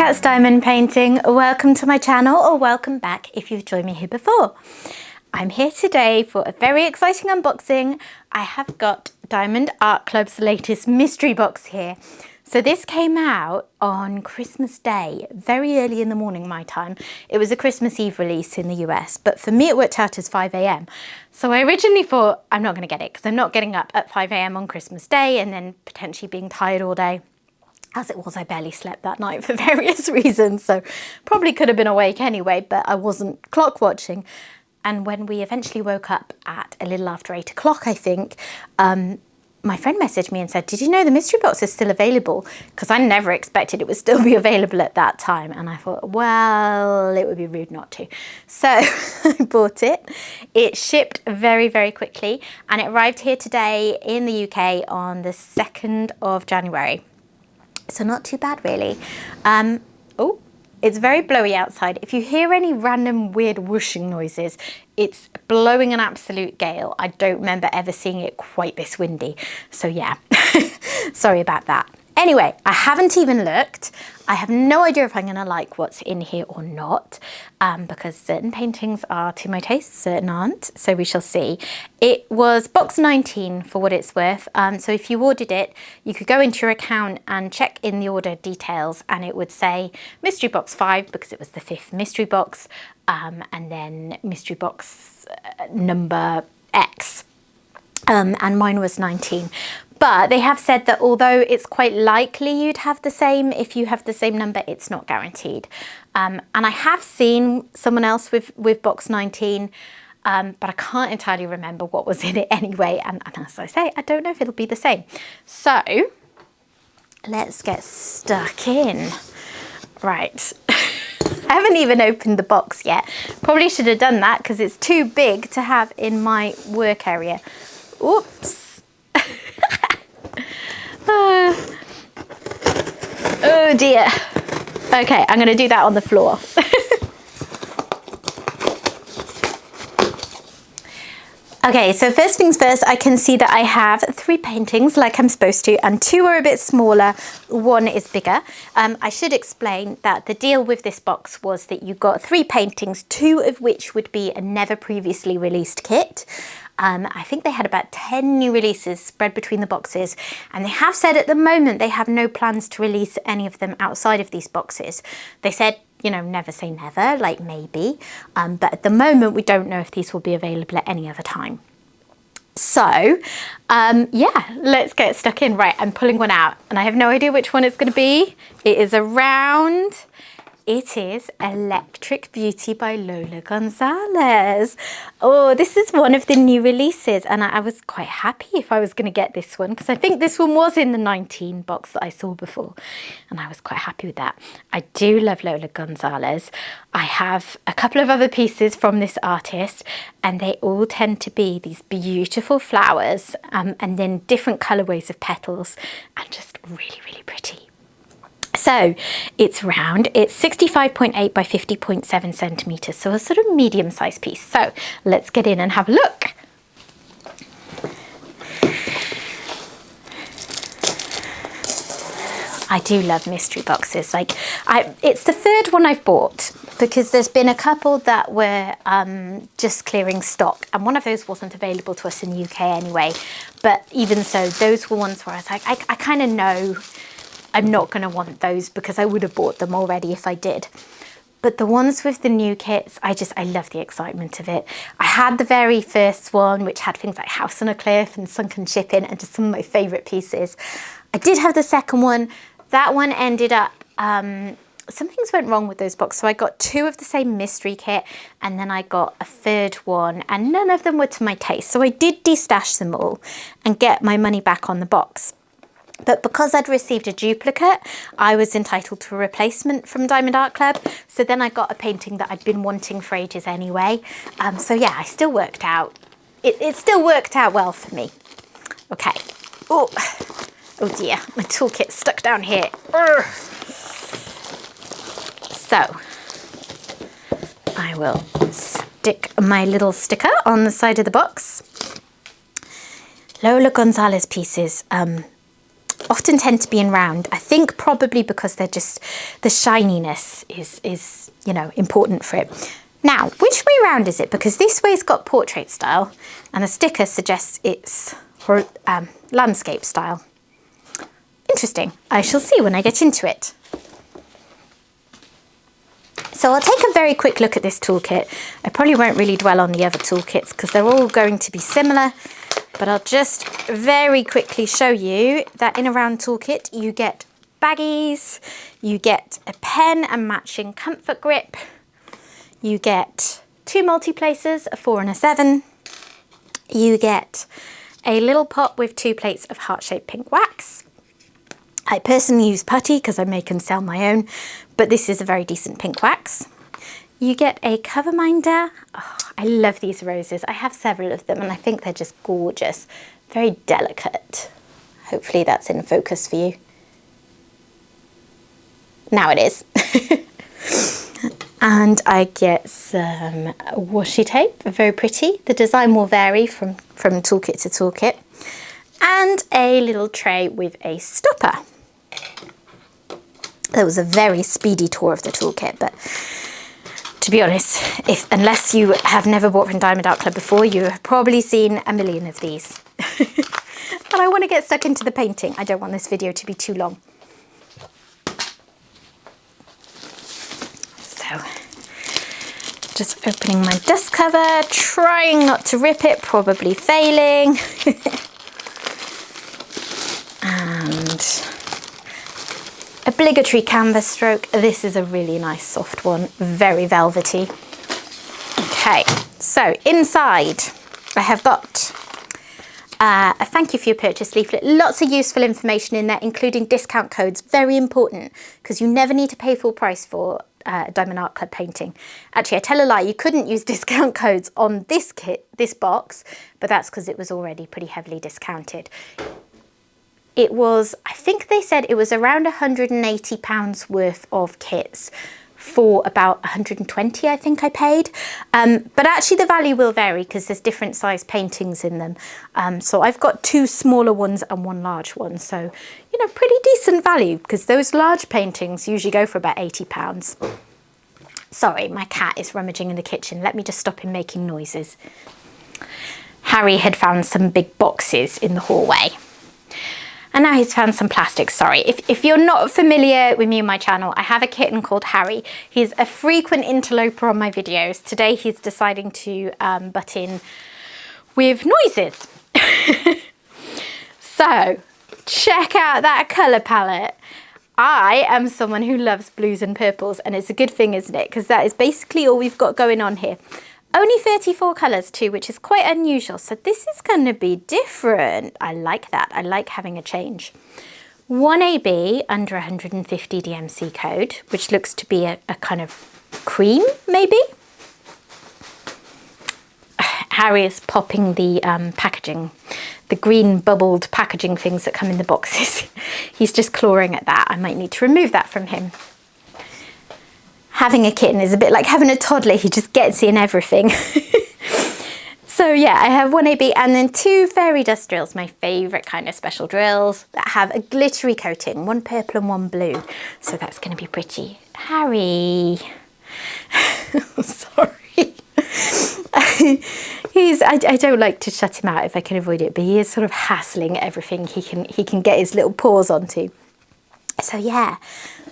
Cat's Diamond Painting. Welcome to my channel, or welcome back if you've joined me here before. I'm here today for a very exciting unboxing. I have got Diamond Art Club's latest mystery box here. So this came out on Christmas Day, very early in the morning my time. It was a Christmas Eve release in the US, but for me it worked out as 5 AM. So I originally thought, I'm not going to get it because I'm not getting up at 5 AM on Christmas Day and then potentially being tired all day. As it was, I barely slept that night for various reasons, so probably could have been awake anyway, but I wasn't clock watching. And when we eventually woke up at a little after 8 o'clock, I think, my friend messaged me and said, did you know the mystery box is still available? Because I never expected it would still be available at that time. And I thought, well, it would be rude not to. So I bought it. It shipped very, very quickly. And it arrived here today in the UK on the 2nd of January. So not too bad, really. Oh, it's very blowy outside. If you hear any random weird whooshing noises, it's blowing an absolute gale. I don't remember ever seeing it quite this windy. So yeah, sorry about that. Anyway, I haven't even looked. I have no idea if I'm going to like what's in here or not, because certain paintings are to my taste, certain aren't, so we shall see. It was box 19 for what it's worth, so if you ordered it, you could go into your account and check in the order details, and it would say mystery box 5 because it was the 5th mystery box, and then mystery box number X, and mine was 19. But they have said that although it's quite likely you'd have the same, if you have the same number, it's not guaranteed. And I have seen someone else with box 19, but I can't entirely remember what was in it anyway. And as I say, I don't know if it'll be the same. So let's get stuck in. Right. I haven't even opened the box yet. Probably should have done that because it's too big to have in my work area. Oops. Oh dear. Okay, I'm going to do that on the floor. Okay, so first things first, I can see that I have 3 paintings like I'm supposed to, and 2 are a bit smaller, 1 is bigger. I should explain that the deal with this box was that you got 3 paintings, 2 of which would be a never previously released kit. I think they had about 10 new releases spread between the boxes, and they have said at the moment they have no plans to release any of them outside of these boxes. They said, you know, never say never, like maybe, but at the moment we don't know if these will be available at any other time. So yeah, let's get stuck in. Right, I'm pulling one out and I have no idea which one it's going to be. It is a round. It is Electric Beauty by Lola Gonzalez. Oh, this is one of the new releases, and I was quite happy if I was going to get this one because I think this one was in the 19 box that I saw before, and I was quite happy with that. I do love Lola Gonzalez. I have a couple of other pieces from this artist, and they all tend to be these beautiful flowers and then different colorways of petals, and just really, really pretty. So it's round, it's 65.8 by 50.7 centimeters, so a sort of medium-sized piece. So let's get in and have a look. I do love mystery boxes. Like, it's the 3rd one I've bought because there's been a couple that were just clearing stock, and one of those wasn't available to us in the UK anyway. But even so, those were ones where I was like, I kind of know I'm not going to want those because I would have bought them already if I did. But the ones with the new kits, I love the excitement of it. I had the very first one, which had things like House on a Cliff and Sunken Ship in, and just some of my favourite pieces. I did have the second one. That one ended up, some things went wrong with those boxes. So I got 2 of the same mystery kit, and then I got a 3rd one, and none of them were to my taste. So I did destash them all and get my money back on the box. But because I'd received a duplicate, I was entitled to a replacement from Diamond Art Club. So then I got a painting that I'd been wanting for ages anyway. So yeah, I still worked out. It still worked out well for me. Okay. Oh dear, my toolkit's stuck down here. Urgh. So I will stick my little sticker on the side of the box. Lola Gonzalez pieces. often tend to be in round. I think probably because they're just, the shininess is you know, important for it. Now, which way round is it? Because this way's got portrait style and the sticker suggests it's landscape style. Interesting. I shall see when I get into it. So I'll take a very quick look at this toolkit. I probably won't really dwell on the other toolkits because they're all going to be similar, but I'll just very quickly show you that in a round toolkit you get baggies, you get a pen and matching comfort grip, you get 2 multi-placers, a 4 and a 7, you get a little pot with 2 plates of heart-shaped pink wax. I personally use putty because I make and sell my own, but this is a very decent pink wax. You get a cover minder. Oh, I love these roses. I have several of them and I think they're just gorgeous. Very delicate. Hopefully that's in focus for you. Now it is. And I get some washi tape, very pretty. The design will vary from toolkit to toolkit. And a little tray with a stopper. That was a very speedy tour of the toolkit, but to be honest, unless you have never bought from Diamond Art Club before, you have probably seen a million of these. But I want to get stuck into the painting. I don't want this video to be too long. So, just opening my dust cover, trying not to rip it, probably failing. And obligatory canvas stroke. This is a really nice soft one, very velvety. Okay, so inside I have got a thank you for your purchase leaflet. Lots of useful information in there, including discount codes. Very important because you never need to pay full price for Diamond Art Club painting. Actually, I tell a lie, you couldn't use discount codes on this kit, this box, but that's because it was already pretty heavily discounted. It was, I think they said it was around £180 worth of kits for about 120, I think I paid. But actually the value will vary because there's different size paintings in them. So I've got 2 smaller ones and 1 large one. So, you know, pretty decent value because those large paintings usually go for about £80. Sorry, my cat is rummaging in the kitchen. Let me just stop him making noises. Harry had found some big boxes in the hallway. And now he's found some plastic. Sorry, if you're not familiar with me and my channel, I have a kitten called Harry. He's a frequent interloper on my videos. Today he's deciding to butt in with noises. So, check out that colour palette. I am someone who loves blues and purples, and it's a good thing, isn't it? Because that is basically all we've got going on here. Only 34 colours too, which is quite unusual. So this is going to be different. I like that. I like having a change. 1AB under 150 DMC code, which looks to be a kind of cream, maybe. Harry is popping the packaging, the green bubbled packaging things that come in the boxes. He's just clawing at that. I might need to remove that from him. Having a kitten is a bit like having a toddler. He just gets in everything. So yeah, I have 1AB and then 2 fairy dust drills, my favourite kind of special drills that have a glittery coating, 1 purple and 1 blue. So that's going to be pretty. Harry. Sorry. I don't like to shut him out if I can avoid it, but he is sort of hassling everything he can get his little paws onto. So yeah,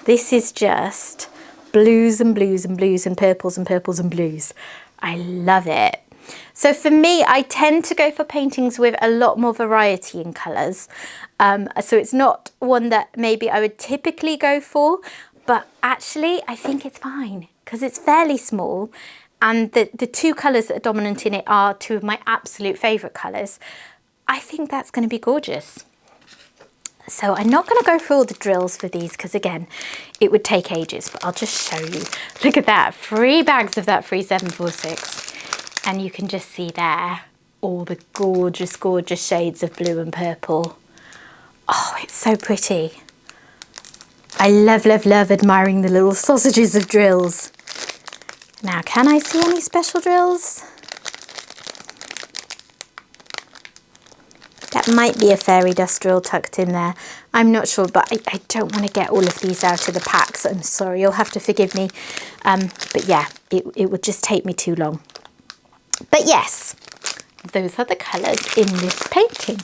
this is just blues and blues and blues and purples and purples and blues. I love it. So for me, I tend to go for paintings with a lot more variety in colours. So it's not one that maybe I would typically go for, but actually I think it's fine because it's fairly small and the 2 colours that are dominant in it are 2 of my absolute favourite colours. I think that's going to be gorgeous. So I'm not going to go through all the drills for these because again, it would take ages, but I'll just show you. Look at that, 3 bags of that 3746. And you can just see there all the gorgeous, gorgeous shades of blue and purple. Oh, it's so pretty. I love, love, love admiring the little sausages of drills. Now, can I see any special drills? That might be a fairy dust drill tucked in there. I'm not sure, but I don't want to get all of these out of the packs. I'm sorry, you'll have to forgive me. But yeah, it would just take me too long. But yes, those are the colours in this painting.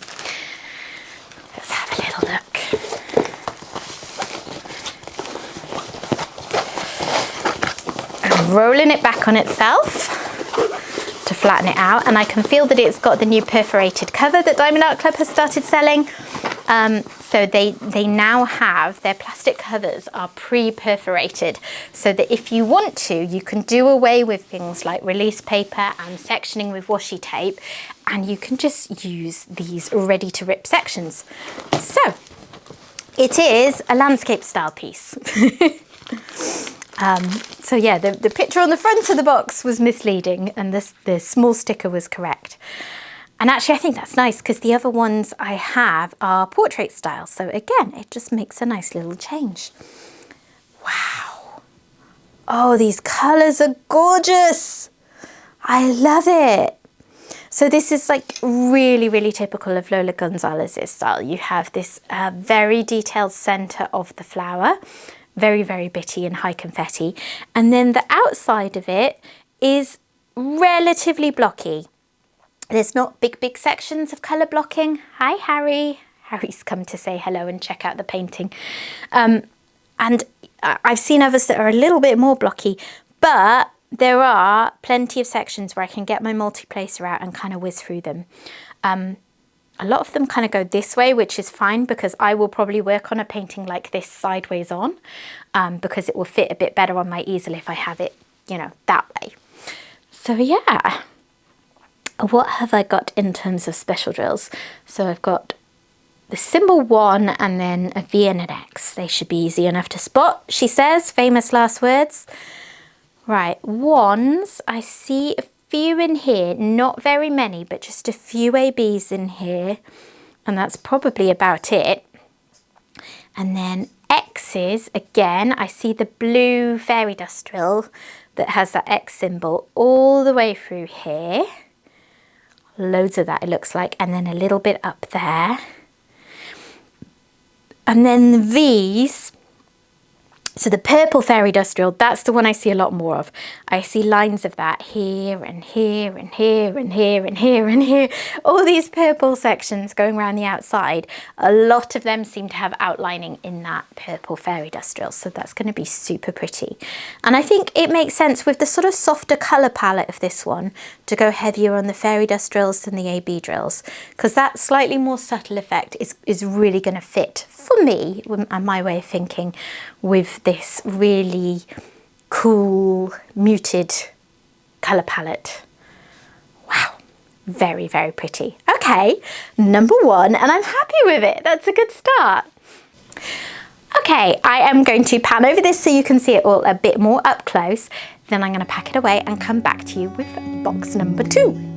Let's have a little look. I'm rolling it back on itself to flatten it out, and I can feel that it's got the new perforated cover that Diamond Art Club has started selling. So they now have their plastic covers are pre-perforated, so that if you want to, you can do away with things like release paper and sectioning with washi tape, and you can just use these ready to rip sections. So it is a landscape style piece. So yeah, the picture on the front of the box was misleading, and the small sticker was correct. And actually I think that's nice, because the other ones I have are portrait style. So again, it just makes a nice little change. Wow. Oh, these colours are gorgeous. I love it. So this is like really, really typical of Lola Gonzalez's style. You have this very detailed centre of the flower, very, very bitty and high confetti. And then the outside of it is relatively blocky. There's not big sections of colour blocking. Hi, Harry. Harry's come to say hello and check out the painting. And I've seen others that are a little bit more blocky, but there are plenty of sections where I can get my multi-placer out and kind of whiz through them. A lot of them kind of go this way, which is fine, because I will probably work on a painting like this sideways on, because it will fit a bit better on my easel if I have it, you know, that way. So yeah. What have I got in terms of special drills? So I've got the symbol 1 and then a V and an X. They should be easy enough to spot, she says, famous last words. Right, 1s, I see a few in here, not very many, but just a few ABs in here. And that's probably about it. And then X's, again, I see the blue fairy dust drill that has that X symbol all the way through here. Loads of that, it looks like, and then a little bit up there. And then the V's, so the purple fairy dust drill, that's the one I see a lot more of. I see lines of that here and here and here and here and here and here. All these purple sections going around the outside. A lot of them seem to have outlining in that purple fairy dust drill. So that's going to be super pretty. And I think it makes sense with the sort of softer colour palette of this one to go heavier on the fairy dust drills than the AB drills. Because that slightly more subtle effect is really going to fit, for me, and my way of thinking, with this really cool muted colour palette. Wow, very, very pretty. Okay, number 1, and I'm happy with it. That's a good start. Okay, I am going to pan over this so you can see it all a bit more up close. Then I'm going to pack it away and come back to you with box number 2.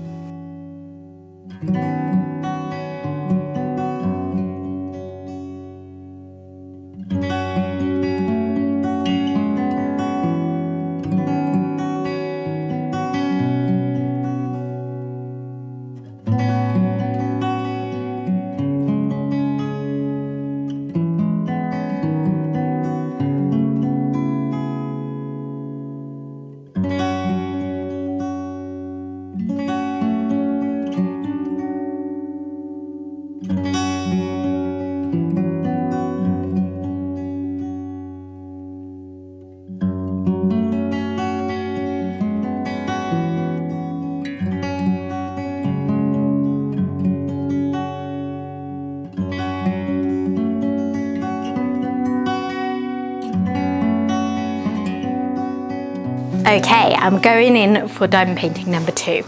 Okay, I'm going in for diamond painting number 2.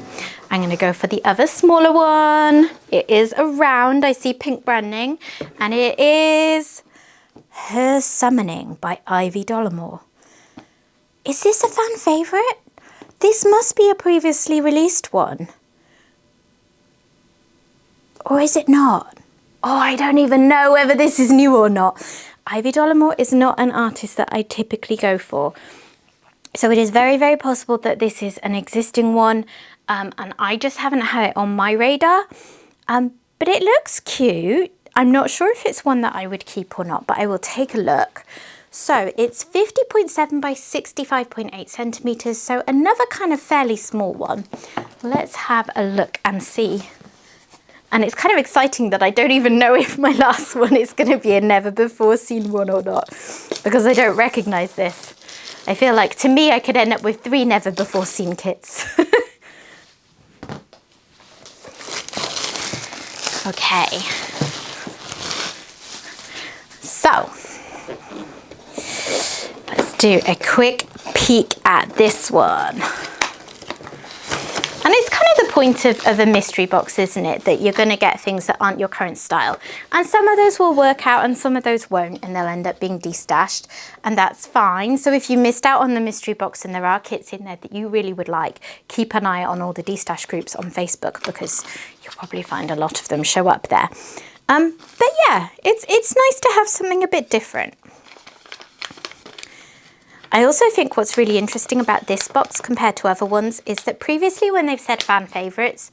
I'm going to go for the other smaller one. It is a round, I see pink branding, and it is Her Summoning by Ivy Dollamore. Is this a fan favourite? This must be a previously released one. Or is it not? Oh, I don't even know whether this is new or not. Ivy Dollamore is not an artist that I typically go for. So it is very, very possible that this is an existing one, and I just haven't had it on my radar. but it looks cute. I'm not sure if it's one that I would keep or not, but I will take a look. So it's 50.7 by 65.8 centimeters, so another kind of fairly small one. Let's have a look and see. And it's kind of exciting that I don't even know if my last one is going to be a never before seen one or not, because I don't recognize this. I feel like, to me, I could end up with 3 never before seen kits. Okay. So, let's do a quick peek at this one. And it's kind of the point of a mystery box, isn't it? That you're going to get things that aren't your current style. And some of those will work out and some of those won't, and they'll end up being destashed, and that's fine. So if you missed out on the mystery box and there are kits in there that you really would like, keep an eye on all the destash groups on Facebook, because you'll probably find a lot of them show up there. But yeah, it's nice to have something a bit different. I also think what's really interesting about this box compared to other ones is that previously, when they've said fan favourites,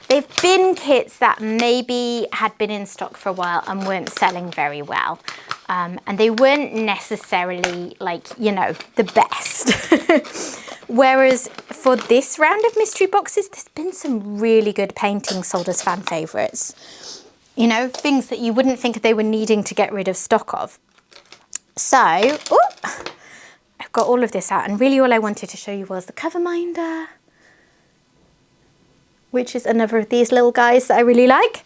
they've been kits that maybe had been in stock for a while and weren't selling very well. And they weren't necessarily, like, you know, the best. Whereas for this round of mystery boxes, there's been some really good paintings sold as fan favourites. You know, things that you wouldn't think they were needing to get rid of stock of. So, I've got all of this out, and really all I wanted to show you was the cover minder, which is another of these little guys that I really like,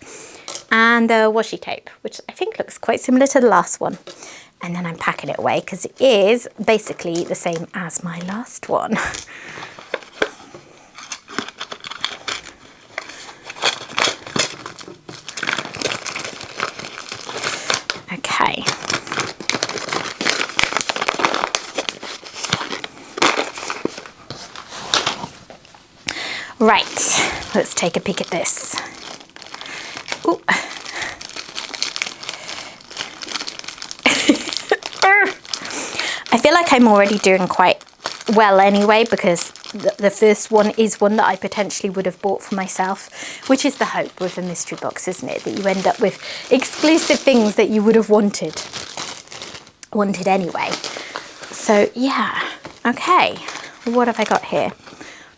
and the washi tape, which I think looks quite similar to the last one. And then I'm packing it away because it is basically the same as my last one. Okay. Right, let's take a peek at this. Ooh. I feel like I'm already doing quite well anyway, because the first one is one that I potentially would have bought for myself, which is the hope with a mystery box, isn't it? That you end up with exclusive things that you would have wanted anyway. So yeah, okay, what have I got here?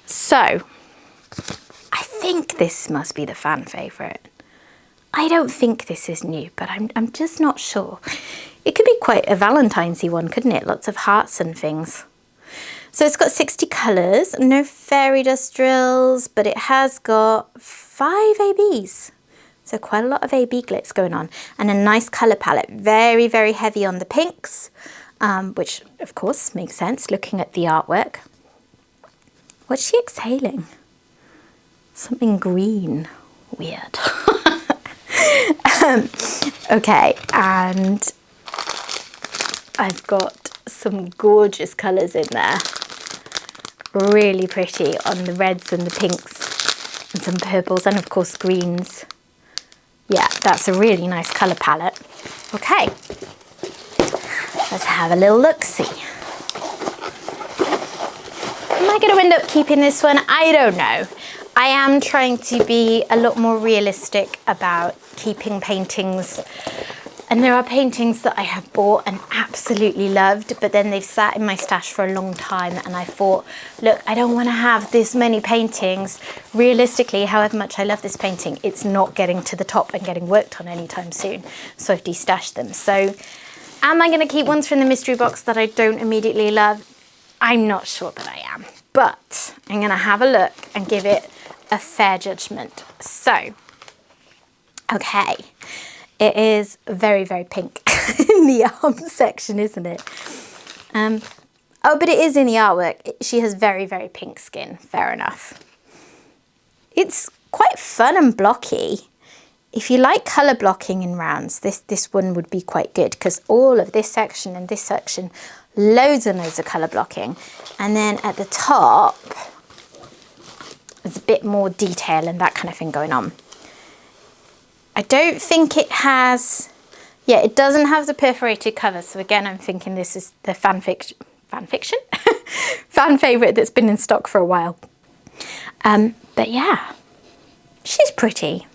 So, I think this must be the fan favourite. I don't think this is new, but I'm just not sure. It could be quite a Valentine's-y one, couldn't it? Lots of hearts and things. So it's got 60 colours, no fairy dust drills, but it has got 5 ABs. So quite a lot of AB glitz going on, and a nice colour palette. Very, very heavy on the pinks, which of course makes sense looking at the artwork. What's she exhaling? Something green. Weird. Okay, and I've got some gorgeous colours in there. Really pretty on the reds and the pinks and some purples and of course greens. Yeah, that's a really nice colour palette. Okay, let's have a little look-see. Am I going to end up keeping this one? I don't know. I am trying to be a lot more realistic about keeping paintings. And there are paintings that I have bought and absolutely loved, but then they've sat in my stash for a long time, and I thought, look, I don't want to have this many paintings. Realistically, however much I love this painting, it's not getting to the top and getting worked on anytime soon. So I've destashed them. So am I going to keep ones from the mystery box that I don't immediately love? I'm not sure that I am, but I'm going to have a look and give it a fair judgment. So, okay. It is very, very pink in the arm section, isn't it? Oh, but it is in the artwork. She has very, very pink skin. Fair enough. It's quite fun and blocky. If you like colour blocking in rounds, this one would be quite good, because all of this section and this section, loads and loads of colour blocking. And then at the top, there's a bit more detail and that kind of thing going on. I don't think it has, yeah, it doesn't have the perforated cover. So again, I'm thinking this is the fan fiction? Fan favourite that's been in stock for a while. But yeah, she's pretty.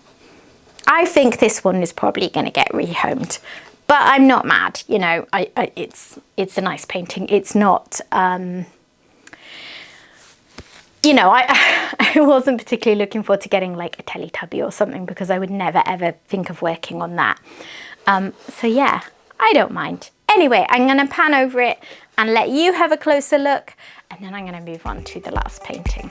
I think this one is probably going to get rehomed, but I'm not mad. You know, it's a nice painting. It's not, you know, I wasn't particularly looking forward to getting like a Teletubby or something, because I would never ever think of working on that. So yeah, I don't mind. Anyway, I'm going to pan over it and let you have a closer look, and then I'm going to move on to the last painting.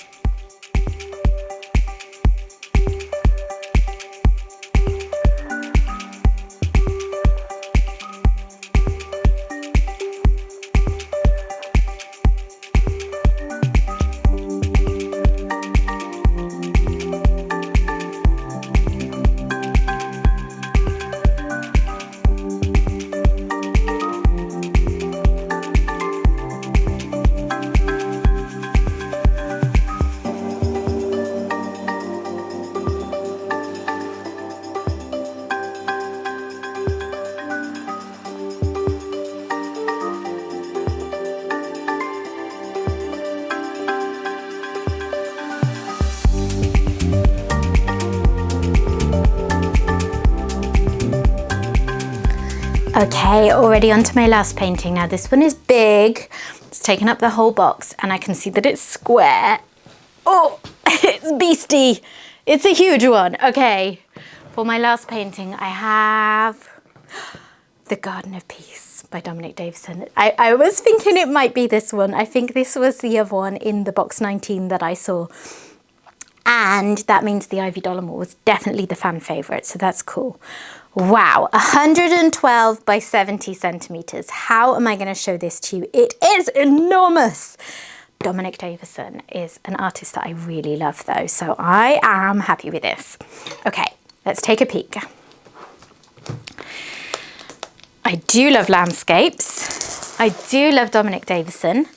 Okay, already onto my last painting. Now this one is big. It's taken up the whole box, and I can see that it's square. Oh, it's beastie. It's a huge one. Okay, for my last painting, I have The Garden of Peace by Dominic Davison. I was thinking it might be this one. I think this was the other one in the box 19 that I saw. And that means the Ivy Dollamore was definitely the fan favourite, so that's cool. Wow, 112 by 70 centimetres. How am I going to show this to you? It is enormous. Dominic Davison is an artist that I really love though, so I am happy with this. Okay, let's take a peek. I do love landscapes. I do love Dominic Davison.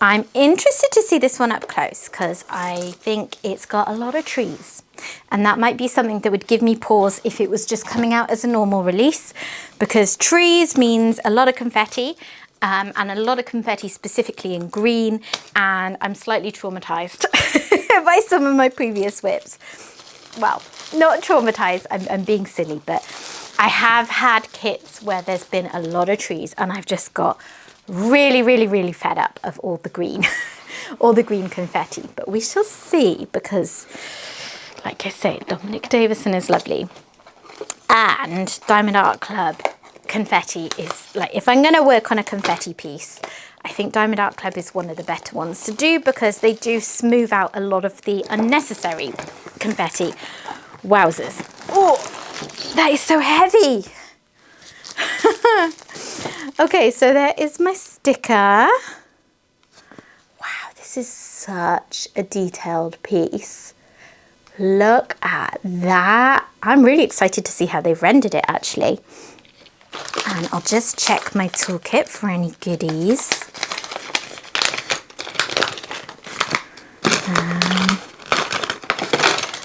I'm interested to see this one up close because I think it's got a lot of trees, and that might be something that would give me pause if it was just coming out as a normal release, because trees means a lot of confetti, and a lot of confetti specifically in green, and I'm slightly traumatized by some of my previous whips. Well, not traumatized, I'm being silly, but I have had kits where there's been a lot of trees and I've just got really fed up of all the green, all the green confetti. But we shall see, because like I say, Dominic Davison is lovely. And Diamond Art Club confetti is like, if I'm going to work on a confetti piece, I think Diamond Art Club is one of the better ones to do, because they do smooth out a lot of the unnecessary confetti. Wowzers. Oh, that is so heavy. Okay, so there is my sticker. Wow, this is such a detailed piece. Look at that. I'm really excited to see how they've rendered it actually. And I'll just check my toolkit for any goodies.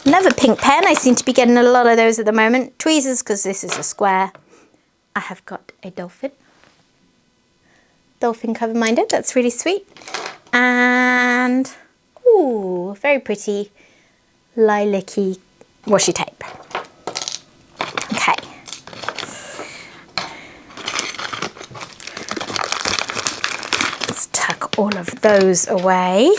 Another pink pen. I seem to be getting a lot of those at the moment. Tweezers, because this is a square. I have got a dolphin cover-minded. That's really sweet. And, ooh, very pretty lilac-y washi tape. Okay. Let's tuck all of those away.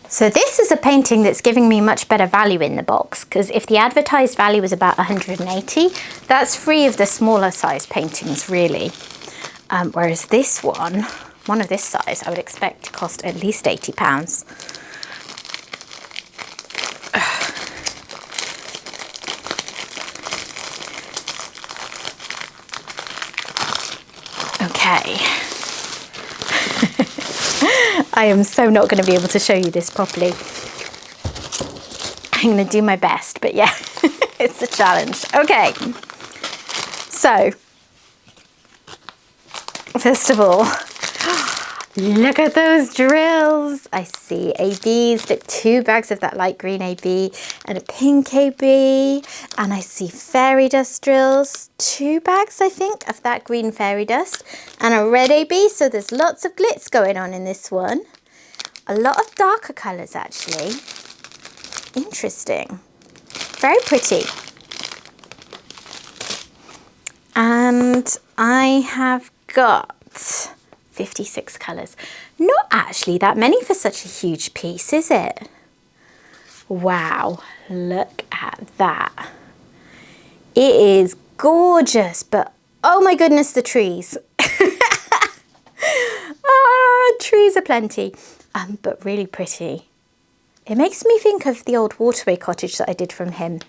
So this is a painting that's giving me much better value in the box, because if the advertised value was about 180, that's free of the smaller size paintings really. Whereas this one of this size, I would expect to cost at least £80. Okay. I am so not going to be able to show you this properly. I'm going to do my best, but yeah, it's a challenge. Okay, so first of all, Look at those drills. I see ABs, look, 2 bags of that light green AB and a pink AB. And I see fairy dust drills, 2 bags, I think, of that green fairy dust and a red AB. So there's lots of glitz going on in this one. A lot of darker colours, actually. Interesting. Very pretty. And I have got 56 colours. Not actually that many for such a huge piece, is it? Wow, look at that. It is gorgeous, but oh my goodness, the trees. Trees aplenty, but really pretty. It makes me think of the old waterway cottage that I did from him.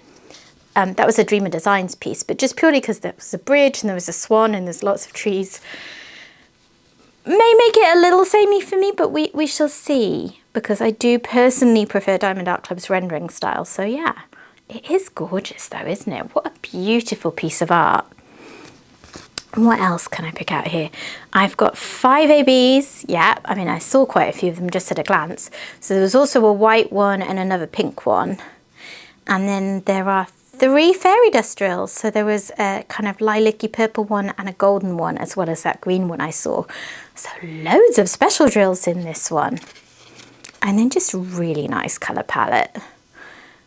That was a Dreamer Designs piece, but just purely because there was a bridge and there was a swan and there's lots of trees. May make it a little samey for me, but we shall see, because I do personally prefer Diamond Art Club's rendering style. So yeah, it is gorgeous though, isn't it? What a beautiful piece of art. And what else can I pick out here? I've got 5 ABs. Yeah, I mean, I saw quite a few of them just at a glance. So there was also a white one and another pink one. And then there are 3 fairy dust drills. So there was a kind of lilac-y purple one and a golden one, as well as that green one I saw. So loads of special drills in this one. And then just really nice colour palette.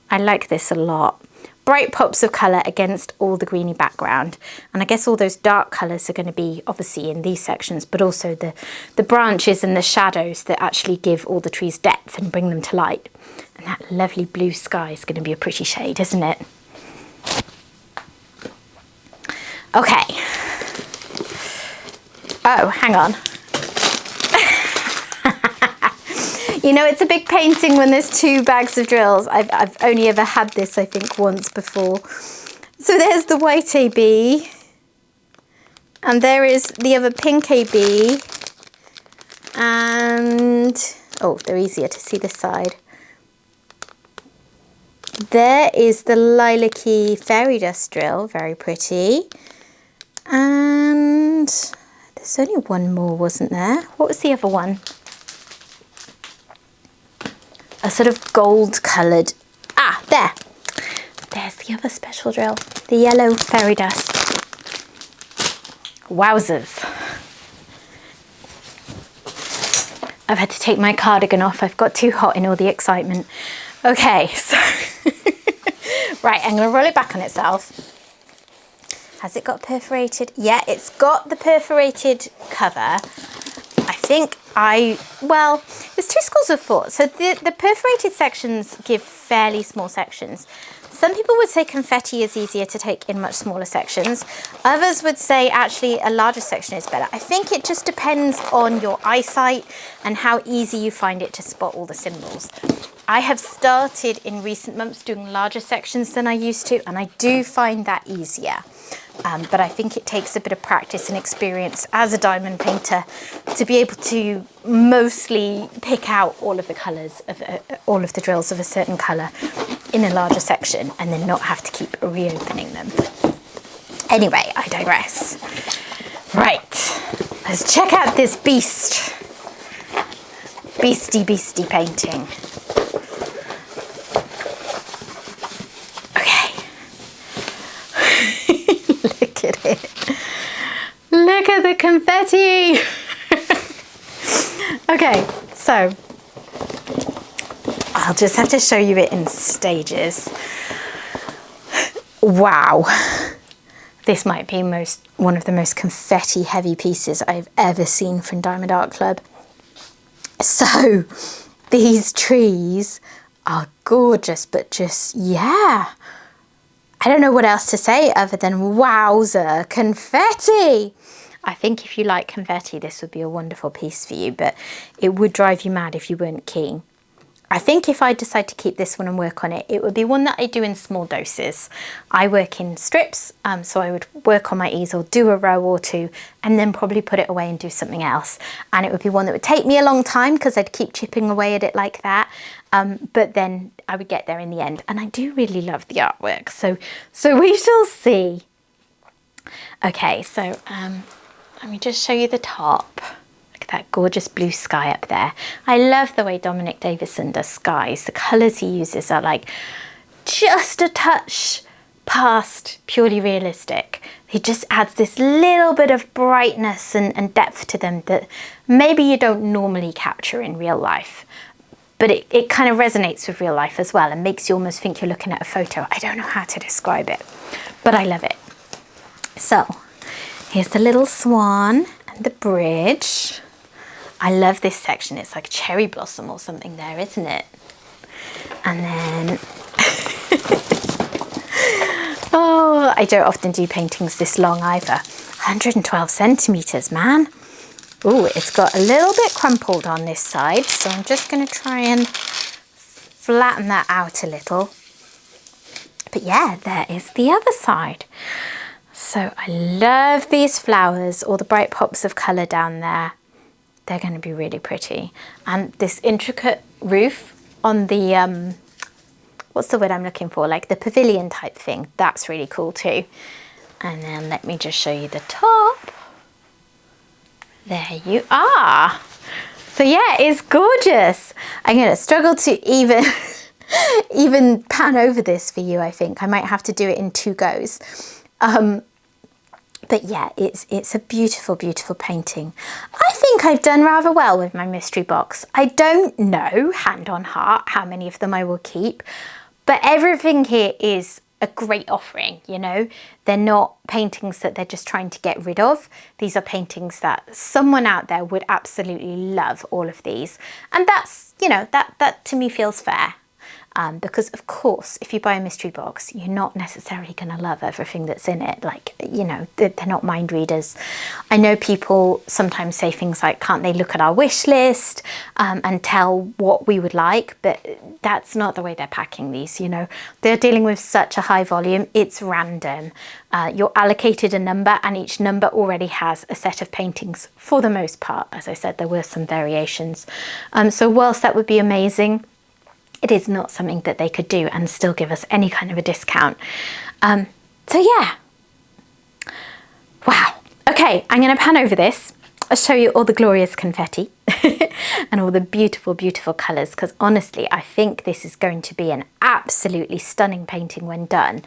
I like this a lot. Bright pops of colour against all the greeny background. And I guess all those dark colours are going to be obviously in these sections, but also the branches and the shadows that actually give all the trees depth and bring them to light. And that lovely blue sky is going to be a pretty shade, isn't it? Okay. Oh, hang on. You know, it's a big painting when there's 2 bags of drills. I've only ever had this, I think, once before. So there's the white AB. And there is the other pink AB. And, oh, they're easier to see this side. There is the lilac-y fairy dust drill, very pretty. And there's only one more, wasn't there? What was the other one? A sort of gold coloured, there. There's the other special drill, the yellow fairy dust. Wowzers. I've had to take my cardigan off. I've got too hot in all the excitement. Okay, so, right, I'm going to roll it back on itself. Has it got perforated? Yeah, it's got the perforated cover. I think well, there's 2 schools of thought. So the perforated sections give fairly small sections. Some people would say confetti is easier to take in much smaller sections. Others would say actually a larger section is better. I think it just depends on your eyesight and how easy you find it to spot all the symbols. I have started in recent months doing larger sections than I used to, and I do find that easier. But I think it takes a bit of practice and experience as a diamond painter to be able to mostly pick out all of the colours of all of the drills of a certain colour in a larger section and then not have to keep reopening them. Anyway, I digress. Right, let's check out this beast. Beastie painting. Look at it. Look at the confetti. Okay, so I'll just have to show you it in stages. Wow. This might be one of the most confetti heavy pieces I've ever seen from Diamond Art Club. So these trees are gorgeous, but just, yeah. I don't know what else to say other than wowza, confetti. I think if you like confetti, this would be a wonderful piece for you, but it would drive you mad if you weren't keen. I think if I decide to keep this one and work on it, it would be one that I do in small doses. I work in strips, so I would work on my easel, do a row or 2, and then probably put it away and do something else. And it would be one that would take me a long time because I'd keep chipping away at it like that. But then I would get there in the end. And I do really love the artwork, so we shall see. Okay, so let me just show you the top. Look like that gorgeous blue sky up there. I love the way Dominic Davison does skies. The colours he uses are like just a touch past purely realistic. He just adds this little bit of brightness and depth to them that maybe you don't normally capture in real life. But it kind of resonates with real life as well and makes you almost think you're looking at a photo. I don't know how to describe it, but I love it. So here's the little swan and the bridge. I love this section. It's like a cherry blossom or something there, isn't it? And then, oh, I don't often do paintings this long either. 112 centimeters, man. Oh, it's got a little bit crumpled on this side, so I'm just going to try and flatten that out a little. But yeah, there is the other side. So I love these flowers, all the bright pops of colour down there. They're going to be really pretty. And this intricate roof on the, what's the word I'm looking for? Like the pavilion type thing. That's really cool too. And then let me just show you the top. There you are. So yeah, it's gorgeous. I'm going to struggle to even pan over this for you, I think. I might have to do it in 2 goes. But yeah, it's a beautiful, beautiful painting. I think I've done rather well with my mystery box. I don't know, hand on heart, how many of them I will keep. But everything here is a great offering, you know. They're not paintings that they're just trying to get rid of. These are paintings that someone out there would absolutely love, all of these. And that's, you know, that to me feels fair. Because of course, if you buy a mystery box, you're not necessarily going to love everything that's in it. Like, you know, they're not mind readers. I know people sometimes say things like, can't they look at our wish list and tell what we would like? But that's not the way they're packing these, you know. They're dealing with such a high volume, it's random. You're allocated a number and each number already has a set of paintings for the most part. As I said, there were some variations. So whilst that would be amazing, it is not something that they could do and still give us any kind of a discount. So yeah. Wow. Okay, I'm going to pan over this. I'll show you all the glorious confetti and all the beautiful, beautiful colours, because honestly, I think this is going to be an absolutely stunning painting when done.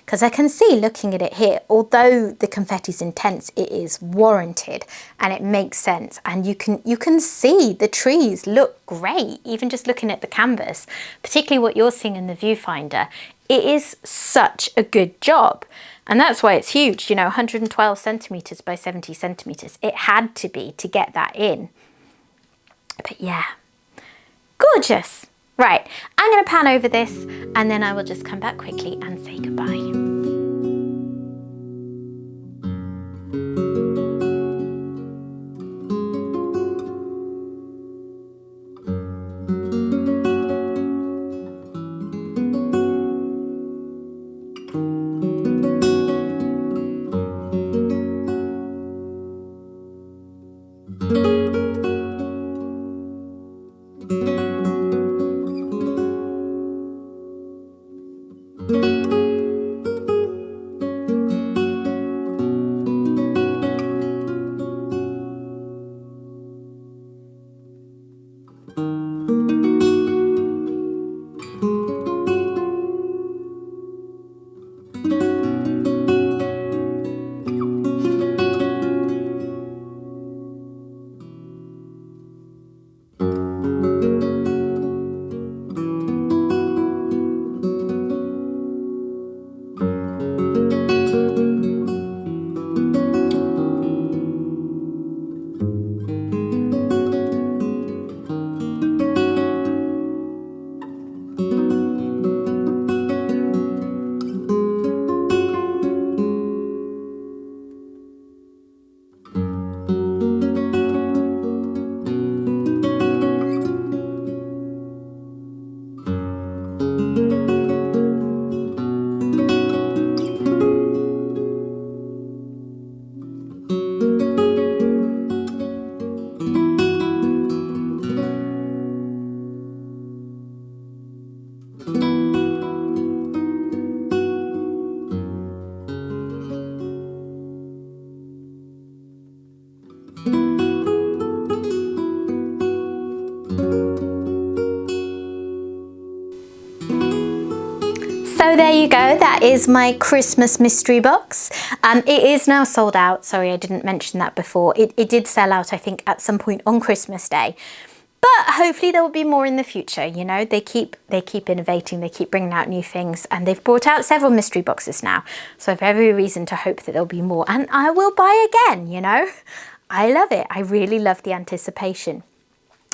Because I can see, looking at it here, although the confetti's intense, it is warranted and it makes sense. And you can see the trees look great, even just looking at the canvas, particularly what you're seeing in the viewfinder. It is such a good job. And that's why it's huge, you know, 112 centimetres by 70 centimetres. It had to be to get that in. But yeah, gorgeous. Right, I'm going to pan over this and then I will just come back quickly and say goodbye. there you go, that is my Christmas mystery box. It is now sold out. Sorry, I didn't mention that before. It did sell out, I think, at some point on Christmas Day. But hopefully there will be more in the future. You know, they keep innovating, they keep bringing out new things, and they've brought out several mystery boxes now. So I've every reason to hope that there'll be more, and I will buy again, you know. I love it. I really love the anticipation.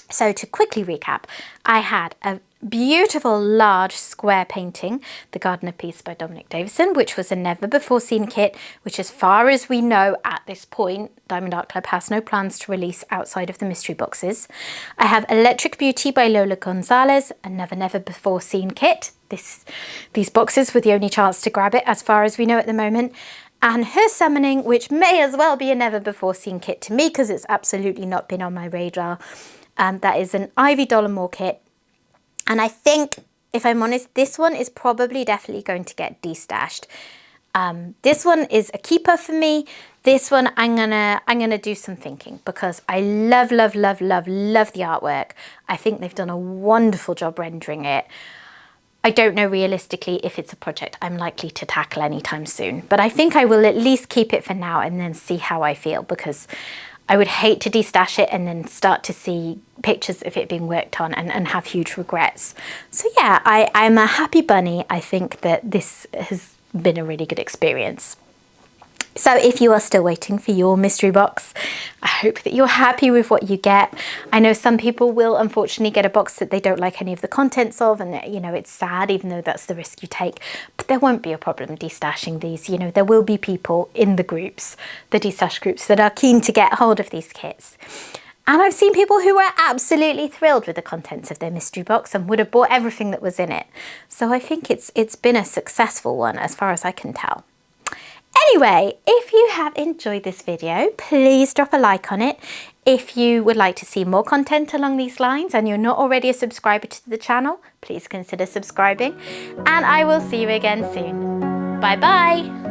So to quickly recap, I had a beautiful large square painting, The Garden of Peace by Dominic Davison, which was a never before seen kit, which as far as we know at this point, Diamond Art Club has no plans to release outside of the mystery boxes. I have Electric Beauty by Lola Gonzalez, a never before seen kit. These boxes were the only chance to grab it as far as we know at the moment. And Her Summoning, which may as well be a never before seen kit to me because it's absolutely not been on my radar. That is an Ivy Dollamore kit. And I think, if I'm honest, this one is probably definitely going to get destashed. This one is a keeper for me. This one I'm gonna do some thinking because I love the artwork. I think they've done a wonderful job rendering it. I don't know realistically if it's a project I'm likely to tackle anytime soon, but I think I will at least keep it for now and then see how I feel, because I would hate to destash it and then start to see pictures of it being worked on and have huge regrets. So yeah, I'm a happy bunny. I think that this has been a really good experience. So if you are still waiting for your mystery box, I hope that you're happy with what you get. I know some people will unfortunately get a box that they don't like any of the contents of, and you know, it's sad, even though that's the risk you take, but there won't be a problem destashing these. You know, there will be people in the groups, the destash groups, that are keen to get hold of these kits. And I've seen people who were absolutely thrilled with the contents of their mystery box and would have bought everything that was in it. So I think it's been a successful one as far as I can tell. Anyway, if you have enjoyed this video, please drop a like on it. If you would like to see more content along these lines and you're not already a subscriber to the channel, please consider subscribing. And I will see you again soon. Bye bye.